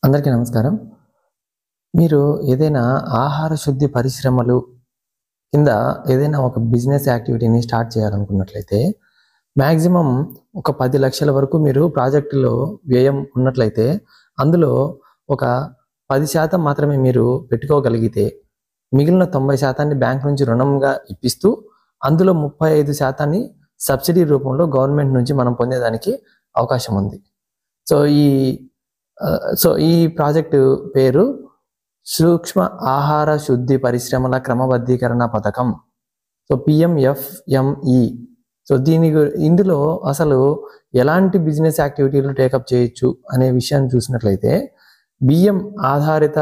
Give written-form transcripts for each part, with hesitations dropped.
అందరికీ నమస్కారం. మీరు ఏదైనా ఆహార శుద్ధి పరిశ్రమలు కింద ఏదైనా ఒక బిజినెస్ యాక్టివిటీని స్టార్ట్ చేయాలనుకున్నట్లయితే, మాక్సిమం ఒక 10,00,000 వరకు మీరు ప్రాజెక్టులో వ్యయం ఉన్నట్లయితే, అందులో ఒక 10% మాత్రమే మీరు పెట్టుకోగలిగితే, మిగిలిన 90% బ్యాంక్ నుంచి రుణంగా ఇప్పిస్తూ, అందులో 35% సబ్సిడీ రూపంలో గవర్నమెంట్ నుంచి మనం పొందేదానికి అవకాశం ఉంది. సో, ఈ ప్రాజెక్టు పేరు సూక్ష్మ ఆహార శుద్ధి పరిశ్రమల క్రమబద్ధీకరణ పథకం. So PMFME. సో ఇందులో అసలు ఎలాంటి బిజినెస్ యాక్టివిటీలు టేకప్ చేయొచ్చు అనే విషయాన్ని చూసినట్లయితే, బియ్యం ఆధారిత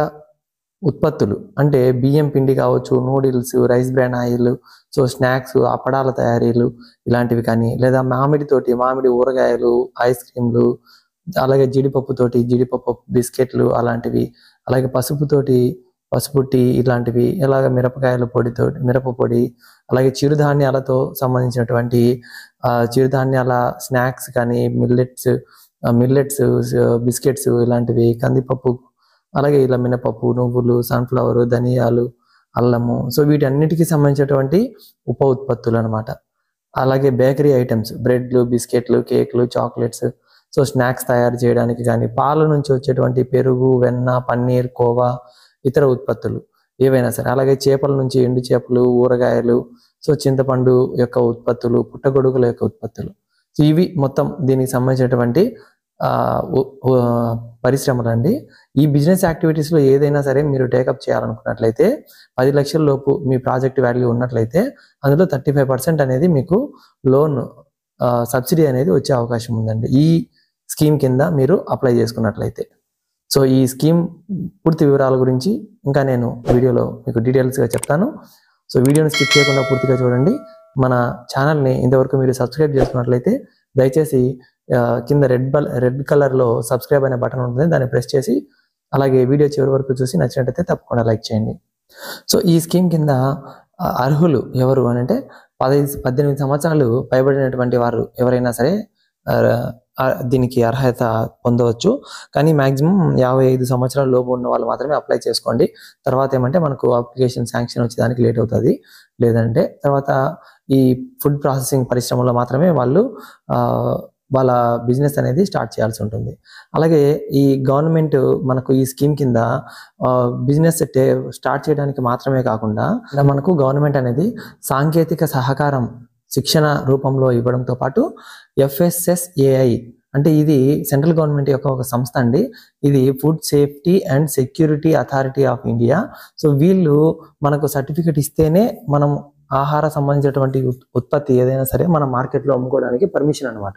ఉత్పత్తులు అంటే బియ్యం పిండి కావచ్చు, noodles, rice bran oil, so snacks, అప్పడాల తయారీలు ఇలాంటివి కానీ, లేదా మామిడి ఊరగాయలు, ఐస్ క్రీమ్లు, అలాగే జీడిపప్పు బిస్కెట్లు అలాంటివి, అలాగే పసుపు టీ ఇలాంటివి, ఇలాగ మిరప పొడి, అలాగే చిరుధాన్యాలతో సంబంధించినటువంటి చిరుధాన్యాల స్నాక్స్ కానీ, మిల్లెట్స్ బిస్కెట్స్ ఇలాంటివి, కందిపప్పు, అలాగే ఇలా మినపప్పు, నువ్వులు, సన్ఫ్లవర్, ధనియాలు, అల్లము, సో వీటన్నిటికీ సంబంధించినటువంటి ఉప ఉత్పత్తులు అనమాట. అలాగే బేకరీ ఐటమ్స్, బ్రెడ్లు, బిస్కెట్లు, కేక్లు, చాక్లెట్స్, సో స్నాక్స్ తయారు చేయడానికి కానీ, పాల నుంచి వచ్చేటువంటి పెరుగు, వెన్న, పన్నీర్, కోవా, ఇతర ఉత్పత్తులు ఏవైనా సరే, అలాగే చేపల నుంచి ఎండు చేపలు, ఊరగాయలు, సో చింతపండు యొక్క ఉత్పత్తులు, పుట్టగొడుగుల యొక్క ఉత్పత్తులు, సో ఇవి మొత్తం దీనికి సంబంధించినటువంటి పరిశ్రమలు అండి. ఈ బిజినెస్ యాక్టివిటీస్లో ఏదైనా సరే మీరు టేకప్ చేయాలనుకున్నట్లయితే, 10 లక్షల లోపు మీ ప్రాజెక్ట్ వాల్యూ ఉన్నట్లయితే, అందులో 35% అనేది మీకు లోన్ సబ్సిడీ అనేది వచ్చే అవకాశం ఉందండి, ఈ స్కీమ్ కింద మీరు అప్లై చేసుకున్నట్లయితే. సో ఈ స్కీమ్ పూర్తి వివరాల గురించి ఇంకా నేను వీడియోలో మీకు డీటెయిల్స్గా చెప్తాను. సో వీడియోని స్కిప్ చేయకుండా పూర్తిగా చూడండి. మన ఛానల్ని ఇంతవరకు మీరు సబ్స్క్రైబ్ చేసుకున్నట్లయితే దయచేసి కింద రెడ్ కలర్లో సబ్స్క్రైబ్ అనే బటన్ ఉంటుంది, దాన్ని ప్రెస్ చేసి అలాగే వీడియో చివరి వరకు చూసి నచ్చినట్టయితే తప్పకుండా లైక్ చేయండి. సో ఈ స్కీమ్ కింద అర్హులు ఎవరు అని అంటే, 18 సంవత్సరాలు పైబడినటువంటి వారు ఎవరైనా సరే దీనికి అర్హత పొందవచ్చు. కానీ మ్యాక్సిమం 55 సంవత్సరాల లోపు ఉన్న వాళ్ళు మాత్రమే అప్లై చేసుకోండి. తర్వాత ఏమంటే మనకు అప్లికేషన్ శాంక్షన్ వచ్చేదానికి లేట్ అవుతుంది. లేదంటే తర్వాత ఈ ఫుడ్ ప్రాసెసింగ్ పరిశ్రమలో మాత్రమే వాళ్ళు వాళ్ళ బిజినెస్ అనేది స్టార్ట్ చేయాల్సి ఉంటుంది. అలాగే ఈ గవర్నమెంట్ మనకు ఈ స్కీమ్ కింద బిజినెస్ స్టార్ట్ చేయడానికి మాత్రమే కాకుండా మనకు గవర్నమెంట్ అనేది సాంకేతిక సహకారం శిక్షణ రూపంలో ఇవ్వడంతో పాటు FSSAI అంటే ఇది సెంట్రల్ గవర్నమెంట్ యొక్క ఒక సంస్థ అండి. ఇది food safety and security authority of India. So వీళ్ళు మనకు సర్టిఫికెట్ ఇస్తేనే మనం ఆహార సంబంధించినటువంటి ఉత్పత్తి ఏదైనా సరే మన మార్కెట్లో అమ్ముకోవడానికి పర్మిషన్ అనమాట.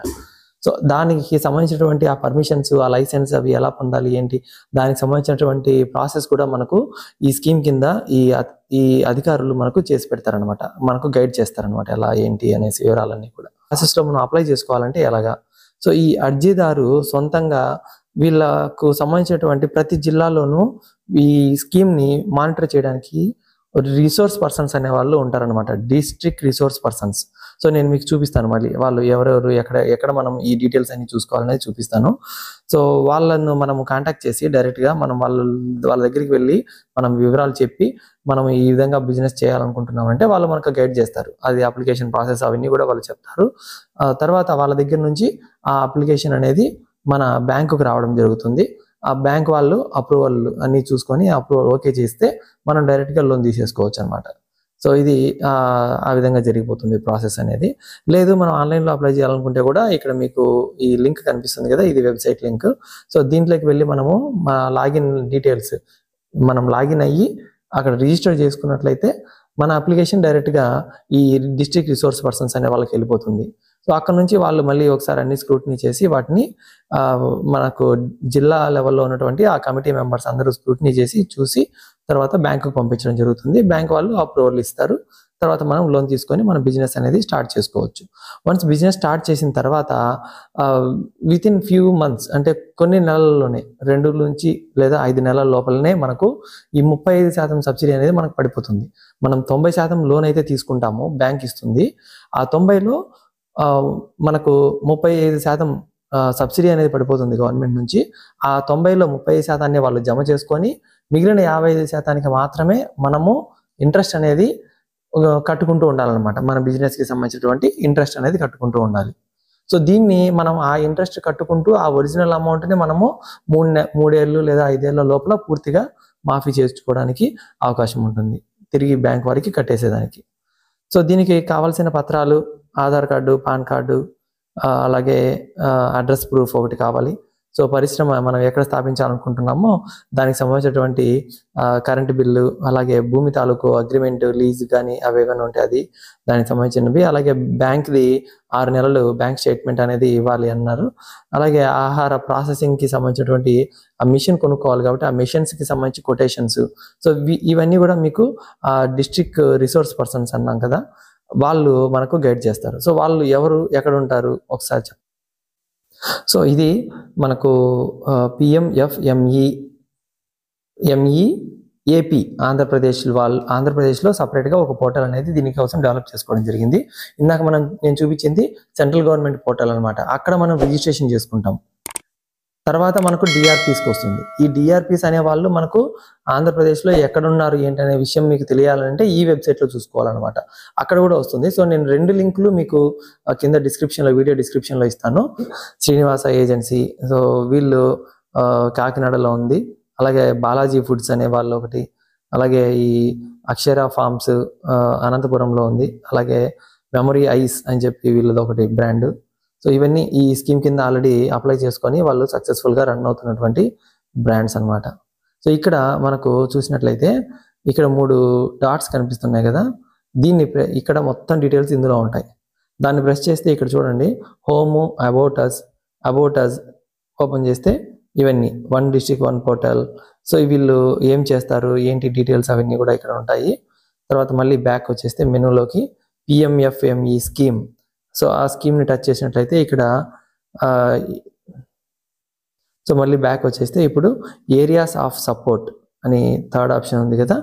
సో దానికి సంబంధించినటువంటి ఆ పర్మిషన్స్, ఆ లైసెన్స్ అవి ఎలా పొందాలి ఏంటి, దానికి సంబంధించినటువంటి ప్రాసెస్ కూడా మనకు ఈ స్కీమ్ కింద ఈ అధికారులు మనకు చేసి పెడతారనమాట, మనకు గైడ్ చేస్తారనమాట ఎలా ఏంటి అనేసి వివరాలన్నీ కూడా. ప్రాసెస్లో మనం అప్లై చేసుకోవాలంటే ఎలాగా, సో ఈ అర్జీదారు సొంతంగా వీళ్ళకు సంబంధించినటువంటి ప్రతి జిల్లాలోనూ ఈ స్కీమ్ని మానిటర్ చేయడానికి రిసోర్స్ పర్సన్స్ అనే వాళ్ళు ఉంటారనమాట, డిస్ట్రిక్ట్ రిసోర్స్ పర్సన్స్. సో నేను మీకు చూపిస్తాను మళ్ళీ వాళ్ళు ఎవరెవరు ఎక్కడ మనం ఈ డీటెయిల్స్ అన్ని చూసుకోవాలనేది చూపిస్తాను. సో వాళ్ళను మనము కాంటాక్ట్ చేసి డైరెక్ట్గా మనం వాళ్ళ దగ్గరికి వెళ్ళి మనం వివరాలు చెప్పి మనం ఈ విధంగా బిజినెస్ చేయాలనుకుంటున్నామంటే వాళ్ళు మనకు గైడ్ చేస్తారు. అది అప్లికేషన్ ప్రాసెస్ అవన్నీ కూడా వాళ్ళు చెప్తారు. తర్వాత వాళ్ళ దగ్గర నుంచి ఆ అప్లికేషన్ అనేది మన బ్యాంకుకు రావడం జరుగుతుంది. ఆ బ్యాంక్ వాళ్ళు అప్రూవల్ అన్ని చూసుకొని అప్రూవల్ ఓకే చేస్తే మనం డైరెక్ట్గా లోన్ తీసేసుకోవచ్చు అనమాట. సో ఇది ఆ విధంగా జరిగిపోతుంది ప్రాసెస్ అనేది. లేదు మనం ఆన్లైన్లో అప్లై చేయాలనుకుంటే కూడా ఇక్కడ మీకు ఈ లింక్ కనిపిస్తుంది కదా, ఇది వెబ్సైట్ లింక్. సో దీంట్లోకి వెళ్ళి మనము మా లాగిన్ డీటెయిల్స్ మనం లాగిన్ అయ్యి అక్కడ రిజిస్టర్ చేసుకున్నట్లయితే మన అప్లికేషన్ డైరెక్ట్గా ఈ డిస్ట్రిక్ట్ రిసోర్స్ పర్సన్స్ అనే వాళ్ళకి వెళ్ళిపోతుంది. సో అక్కడ నుంచి వాళ్ళు మళ్ళీ ఒకసారి అన్ని స్క్రూటినీ చేసి వాటిని మనకు జిల్లా లెవెల్లో ఉన్నటువంటి ఆ కమిటీ మెంబర్స్ అందరూ స్క్రూటినీ చేసి చూసి తర్వాత బ్యాంకుకు పంపించడం జరుగుతుంది. బ్యాంక్ వాళ్ళు అప్రూవల్ ఇస్తారు. తర్వాత మనం లోన్ తీసుకొని మన బిజినెస్ అనేది స్టార్ట్ చేసుకోవచ్చు. వన్స్ బిజినెస్ స్టార్ట్ చేసిన తర్వాత విత్ ఇన్ ఫ్యూ మంత్స్ అంటే కొన్ని నెలల్లోనే 2 నుంచి లేదా 5 నెలల లోపలనే మనకు ఈ 35% సబ్సిడీ అనేది మనకు పడిపోతుంది. మనం 90% లోన్ అయితే తీసుకుంటామో బ్యాంక్ ఇస్తుంది. ఆ 90లో మనకు 35% సబ్సిడీ అనేది పడిపోతుంది గవర్నమెంట్ నుంచి. ఆ 90లో 30% వాళ్ళు జమ చేసుకొని మిగిలిన 55% మాత్రమే మనము ఇంట్రెస్ట్ అనేది కట్టుకుంటూ ఉండాలన్నమాట. మన బిజినెస్కి సంబంధించినటువంటి ఇంట్రెస్ట్ అనేది కట్టుకుంటూ ఉండాలి. సో దీన్ని మనం ఆ ఇంట్రెస్ట్ కట్టుకుంటూ ఆ ఒరిజినల్ అమౌంట్ని మనము 3 ఏళ్ళు లేదా 5 ఏళ్ల లోపల పూర్తిగా మాఫీ చేసుకోవడానికి అవకాశం ఉంటుంది, తిరిగి బ్యాంక్ వారికి కట్టేసేదానికి. సో దీనికి కావాల్సిన పత్రాలు ఆధార్ కార్డు, పాన్ కార్డు, అలాగే అడ్రస్ ప్రూఫ్ ఒకటి కావాలి. సో పరిశ్రమ మనం ఎక్కడ స్థాపించాలనుకుంటున్నామో దానికి సంబంధించినటువంటి కరెంటు బిల్లు, అలాగే భూమి తాలూకు అగ్రిమెంట్, లీజ్ కానీ అవి ఏమైనా ఉంటే అది దానికి సంబంధించినవి, అలాగే బ్యాంక్ది 6 నెలలు బ్యాంక్ స్టేట్మెంట్ అనేది ఇవ్వాలి అన్నారు. అలాగే ఆహార ప్రాసెసింగ్కి సంబంధించినటువంటి ఆ మిషన్ కొనుక్కోవాలి కాబట్టి ఆ మిషన్స్కి సంబంధించి కొటేషన్స్. సో ఇవన్నీ కూడా మీకు డిస్ట్రిక్ట్ రిసోర్స్ పర్సన్స్ అన్నాం కదా, వాళ్ళు మనకు గైడ్ చేస్తారు. సో వాళ్ళు ఎవరు, ఎక్కడ ఉంటారు ఒకసారి చెప్పండి. సో ఇది మనకు PMFME ఆంధ్రప్రదేశ్లో సపరేట్గా ఒక పోర్టల్ అనేది దీనికోసం డెవలప్ చేసుకోవడం జరిగింది. ఇందాక నేను చూపించింది సెంట్రల్ గవర్నమెంట్ పోర్టల్ అనమాట. అక్కడ మనం రిజిస్ట్రేషన్ చేసుకుంటాం. తర్వాత మనకు డిఆర్పీస్కి వస్తుంది. ఈ డిఆర్పీస్ అనే వాళ్ళు మనకు ఆంధ్రప్రదేశ్లో ఎక్కడున్నారు ఏంటనే విషయం మీకు తెలియాలంటే ఈ వెబ్సైట్లో చూసుకోవాలన్నమాట. అక్కడ కూడా వస్తుంది. సో నేను 2 లింకులు మీకు కింద వీడియో డిస్క్రిప్షన్లో ఇస్తాను. శ్రీనివాస ఏజెన్సీ, సో వీళ్ళు కాకినాడలో ఉంది. అలాగే బాలాజీ ఫుడ్స్ అనే వాళ్ళు ఒకటి, అలాగే ఈ అక్షర ఫార్మ్స్ అనంతపురంలో ఉంది. అలాగే మెమరీ ఐస్ అని చెప్పి వీళ్ళది ఒకటి బ్రాండ్. సో ఇవన్నీ ఈ స్కీమ్ కింద ఆల్రెడీ అప్లై చేసుకొని వాళ్ళు సక్సెస్ఫుల్గా రన్ అవుతున్నటువంటి బ్రాండ్స్ అనమాట. సో ఇక్కడ మనకు చూసినట్లయితే ఇక్కడ 3 డాట్స్ కనిపిస్తున్నాయి కదా, ఇక్కడ మొత్తం డీటెయిల్స్ ఇందులో ఉంటాయి. దాన్ని ప్రెస్ చేస్తే ఇక్కడ చూడండి, హోము, అబౌట్ అస్ ఓపెన్ చేస్తే ఇవన్నీ 1 డిస్ట్రిక్ట్ 1 పోర్టల్. సో వీళ్ళు ఏం చేస్తారు ఏంటి డీటెయిల్స్ అవన్నీ కూడా ఇక్కడ ఉంటాయి. తర్వాత మళ్ళీ బ్యాక్ వచ్చేస్తే మెనూలోకి PMFME స్కీమ్. సో ఆ స్కీమ్ని టచ్ చేసినట్లయితే ఇక్కడ సో మళ్ళీ బ్యాక్ వచ్చేస్తే ఇప్పుడు ఏరియాస్ ఆఫ్ సపోర్ట్ అని 3rd ఆప్షన్ ఉంది కదా,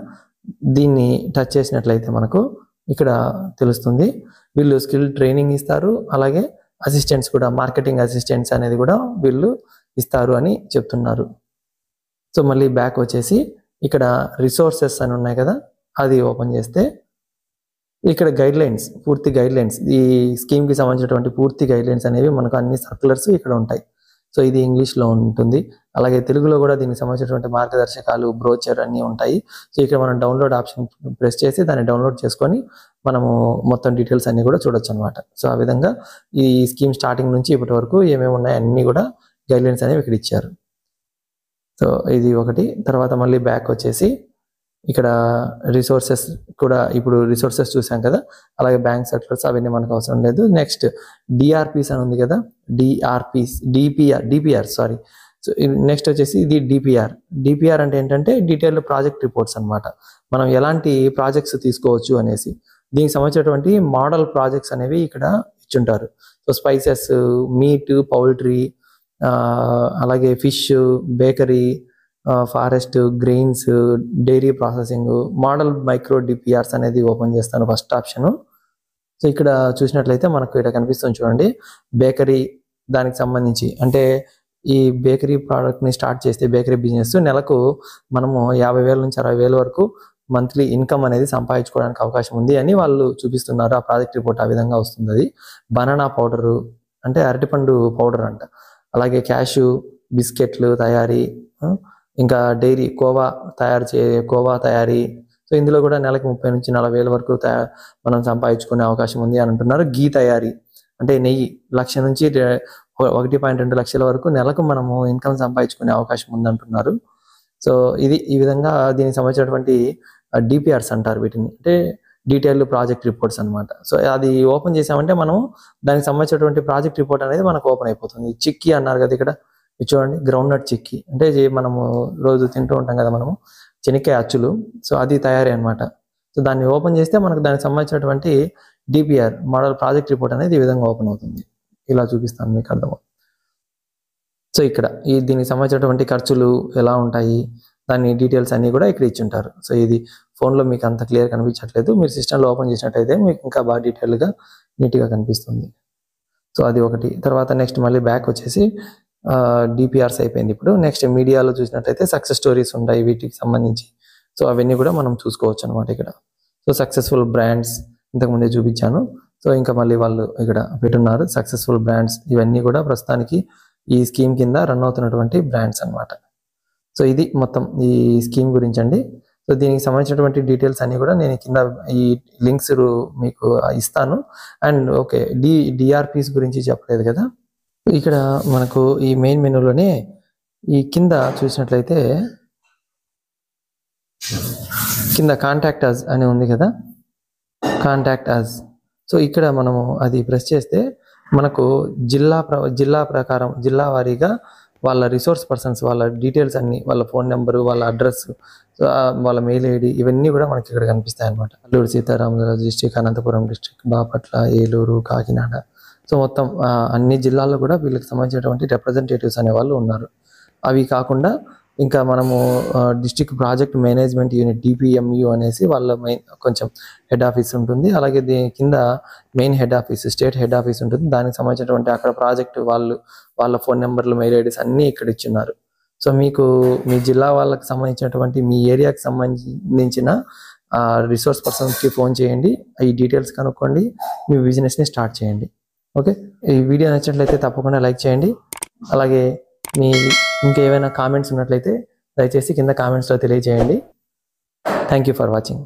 దీన్ని టచ్ చేసినట్లయితే మనకు ఇక్కడ తెలుస్తుంది. వీళ్ళు స్కిల్ ట్రైనింగ్ ఇస్తారు, అలాగే అసిస్టెంట్స్ కూడా, మార్కెటింగ్ అసిస్టెంట్స్ అనేది కూడా వీళ్ళు ఇస్తారు అని చెప్తున్నారు. సో మళ్ళీ బ్యాక్ వచ్చేసి ఇక్కడ రిసోర్సెస్ అని ఉన్నాయి కదా, అది ఓపెన్ చేస్తే ఇక్కడ గైడ్లైన్స్, పూర్తి గైడ్లైన్స్, ఈ స్కీమ్కి సంబంధించినటువంటి పూర్తి గైడ్లైన్స్ అనేవి మనకు అన్ని సర్క్యులర్స్ ఇక్కడ ఉంటాయి. సో ఇది ఇంగ్లీష్లో ఉంటుంది. అలాగే తెలుగులో కూడా దీనికి సంబంధించినటువంటి మార్గదర్శకాలు, బ్రోచర్ అన్నీ ఉంటాయి. సో ఇక్కడ మనం డౌన్లోడ్ ఆప్షన్ ప్రెస్ చేసి దాన్ని డౌన్లోడ్ చేసుకొని మనము మొత్తం డీటెయిల్స్ అన్నీ కూడా చూడొచ్చు అనమాట. సో ఆ విధంగా ఈ స్కీమ్ స్టార్టింగ్ నుంచి ఇప్పటి వరకు ఏమేమి ఉన్నాయి అన్నీ కూడా గైడ్లైన్స్ అనేవి ఇక్కడ ఇచ్చారు. సో ఇది ఒకటి. తర్వాత మళ్ళీ బ్యాక్ వచ్చేసి ఇక్కడ రిసోర్సెస్ కూడా, ఇప్పుడు రిసోర్సెస్ చూసాం కదా, అలాగే బ్యాంక్ సర్క్యులర్స్ అవన్నీ మనకు అవసరం లేదు. నెక్స్ట్ డిఆర్పీస్ అని ఉంది కదా, డిపిఆర్ సారీ. సో నెక్స్ట్ వచ్చేసి ఇది డిపిఆర్ అంటే ఏంటంటే డీటెయిల్డ్ ప్రాజెక్ట్ రిపోర్ట్స్ అనమాట. మనం ఎలాంటి ప్రాజెక్ట్స్ తీసుకోవచ్చు అనేసి దీనికి సంబంధించినటువంటి మోడల్ ప్రాజెక్ట్స్ అనేవి ఇక్కడ ఇచ్చుంటారు. సో స్పైసెస్, మీట్, పౌల్ట్రీ, అలాగే fish, bakery, forest, grains, dairy processing, model micro DPRs అనేది ఓపెన్ చేస్తాను ఫస్ట్ ఆప్షను. సో ఇక్కడ చూసినట్లయితే మనకు ఇక్కడ కనిపిస్తుంది చూడండి, బేకరీ దానికి సంబంధించి, అంటే ఈ బేకరీ ప్రోడక్ట్ని స్టార్ట్ చేస్తే బేకరీ బిజినెస్ నెలకు మనము 50,000 నుంచి 60,000 వరకు మంత్లీ ఇన్కమ్ అనేది సంపాదించుకోవడానికి అవకాశం ఉంది అని వాళ్ళు చూపిస్తున్నారు. ఆ ప్రాజెక్ట్ రిపోర్ట్ ఆ విధంగా వస్తుంది. అది బనానా పౌడరు అంటే అరటిపండు పౌడర్ అంట, అలాగే క్యాషు, బిస్కెట్లు తయారీ, ఇంకా డైరీ కోవా తయారీ. సో ఇందులో కూడా నెలకు 30,000 నుంచి 40,000 వరకు మనం సంపాదించుకునే అవకాశం ఉంది అని అంటున్నారు. గీ తయారీ అంటే నెయ్యి, 1,00,000 నుంచి 1.2 లక్షల వరకు నెలకు మనము ఇన్కమ్ సంపాదించుకునే అవకాశం ఉంది అంటున్నారు. సో ఇది ఈ విధంగా దీనికి సంబంధించినటువంటి డిపిఆర్స్ అంటారు వీటిని, అంటే డీటెయిల్డ్ ప్రాజెక్ట్ రిపోర్ట్స్ అనమాట. సో అది ఓపెన్ చేసామంటే మనం దానికి సంబంధించినటువంటి ప్రాజెక్ట్ రిపోర్ట్ అనేది మనకు ఓపెన్ అయిపోతుంది. చిక్కీ అన్నారు కదా ఇక్కడ, చూడండి గ్రౌండ్ నట్ చిక్కీ అంటే మనము రోజు తింటూ ఉంటాం కదా మనము, చెనిక్కాయ అచ్చులు. సో అది తయారీ అనమాట. సో దాన్ని ఓపెన్ చేస్తే మనకు దానికి సంబంధించినటువంటి డిపిఆర్ మోడల్ ప్రాజెక్ట్ రిపోర్ట్ అనేది ఈ విధంగా ఓపెన్ అవుతుంది. ఇలా చూపిస్తాను మీకు అర్థమవుతుంది. సో ఇక్కడ దీనికి సంబంధించినటువంటి ఖర్చులు ఎలా ఉంటాయి, దాని డీటెయిల్స్ అన్నీ కూడా ఇక్కడ ఇచ్చుంటారు. సో ఇది ఫోన్లో మీకు అంత క్లియర్ కనిపించట్లేదు, మీరు సిస్టంలో ఓపెన్ చేసినట్టయితే మీకు ఇంకా బాగా డీటెయిల్గా నీట్గా కనిపిస్తుంది. సో అది ఒకటి. తర్వాత నెక్స్ట్ మళ్ళీ బ్యాక్ వచ్చేసి డిపిఆర్స్ అయిపోయింది. ఇప్పుడు నెక్స్ట్ మీడియాలో చూసినట్లయితే సక్సెస్ స్టోరీస్ ఉంటాయి వీటికి సంబంధించి. సో అవన్నీ కూడా మనం చూసుకోవచ్చు అనమాట ఇక్కడ. సో సక్సెస్ఫుల్ బ్రాండ్స్ ఇంతకుముందే చూపించాను. సో ఇంకా మళ్ళీ వాళ్ళు ఇక్కడ పెట్టున్నారు సక్సెస్ఫుల్ బ్రాండ్స్. ఇవన్నీ కూడా ప్రస్తుతానికి ఈ స్కీమ్ కింద రన్ అవుతున్నటువంటి బ్రాండ్స్ అనమాట. సో ఇది మొత్తం ఈ స్కీమ్ గురించి అండి. సో దీనికి సంబంధించినటువంటి డీటెయిల్స్ అన్ని కూడా నేను కింద ఈ లింక్స్ మీకు ఇస్తాను. అండ్ ఓకే, డిఆర్పిస్ గురించి చెప్పలేదు కదా, ఇక్కడ మనకు ఈ మెయిన్ మెనూలోనే ఈ కింద చూసినట్లయితే కింద కాంటాక్ట్ అస్ అని ఉంది కదా, కాంటాక్ట్ అస్. సో ఇక్కడ మనము అది ప్రెస్ చేస్తే మనకు జిల్లా ప్రకారం జిల్లా వారీగా వాళ్ళ రిసోర్స్ పర్సన్స్ వాళ్ళ డీటెయిల్స్ అన్ని, వాళ్ళ ఫోన్ నెంబరు, వాళ్ళ అడ్రస్, వాళ్ళ మెయిల్ ఐడి ఇవన్నీ కూడా మనకి ఇక్కడ కనిపిస్తాయి అనమాట. Alluri Sitaramaraju district, Anantapuram district, Bapatla, Eluru, Kakinada. So మొత్తం అన్ని జిల్లాల్లో కూడా వీళ్ళకి సంబంధించినటువంటి రిప్రజెంటేటివ్స్ అనే వాళ్ళు ఉన్నారు. అవి కాకుండా ఇంకా మనము district project management unit DPMU అనేసి వాళ్ళ మెయిన్ కొంచెం హెడ్ ఆఫీస్ ఉంటుంది. అలాగే దీని కింద main head office, state head office ఉంటుంది. దానికి సంబంధించినటువంటి అక్కడ ప్రాజెక్ట్ వాళ్ళ ఫోన్ నెంబర్లు, మెయిల్ ఐడీస్ అన్నీ ఇక్కడ ఇచ్చున్నారు. సో మీకు మీ జిల్లా వాళ్ళకి సంబంధించినటువంటి మీ ఏరియాకి సంబంధించిన రిసోర్స్ పర్సన్స్కి ఫోన్ చేయండి, ఈ డీటెయిల్స్ కనుక్కోండి, మీ బిజినెస్ని స్టార్ట్ చేయండి. ఓకే, ఈ వీడియో నచ్చినట్లయితే తప్పకుండా లైక్ చేయండి. అలాగే మీ ఇంకేమైనా కామెంట్స్ ఉన్నట్లయితే దయచేసి కింద కామెంట్స్లో తెలియజేయండి. Thank you for watching.